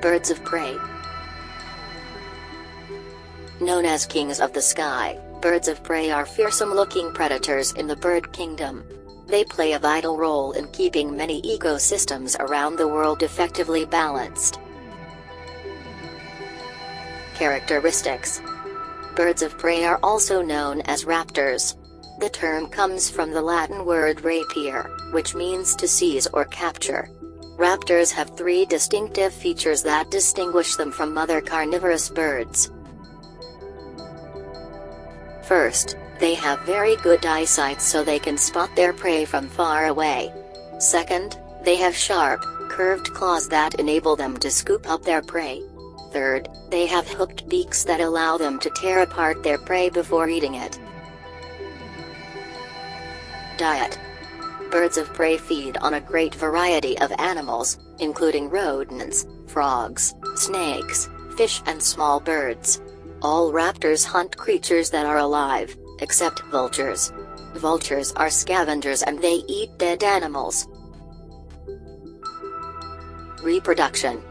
Birds of prey. Known as kings of the sky, birds of prey are fearsome-looking predators in the bird kingdom. They play a vital role in keeping many ecosystems around the world effectively balanced. Characteristics. Birds of prey are also known as raptors. The term comes from the Latin word rapier, which means to seize or capture. Raptors have three distinctive features that distinguish them from other carnivorous birds. First, they have very good eyesight so they can spot their prey from far away. Second, they have sharp, curved claws that enable them to scoop up their prey. Third, they have hooked beaks that allow them to tear apart their prey before eating it. Diet. Birds of prey feed on a great variety of animals, including rodents, frogs, snakes, fish and small birds. All raptors hunt creatures that are alive, except vultures. Vultures are scavengers and they eat dead animals. Reproduction.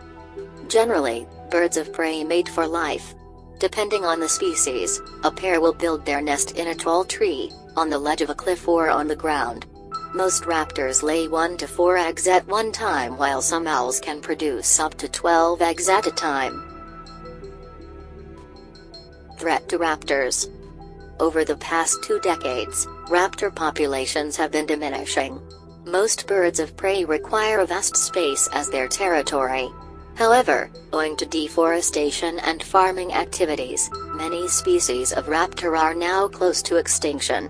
Generally, birds of prey mate for life. Depending on the species, a pair will build their nest in a tall tree, on the ledge of a cliff or on the ground. Most raptors lay 1 to 4 eggs at one time, while some owls can produce up to 12 eggs at a time. Threat to raptors. Over the past 2 decades, raptor populations have been diminishing. Most birds of prey require a vast space as their territory. However, owing to deforestation and farming activities, many species of raptor are now close to extinction.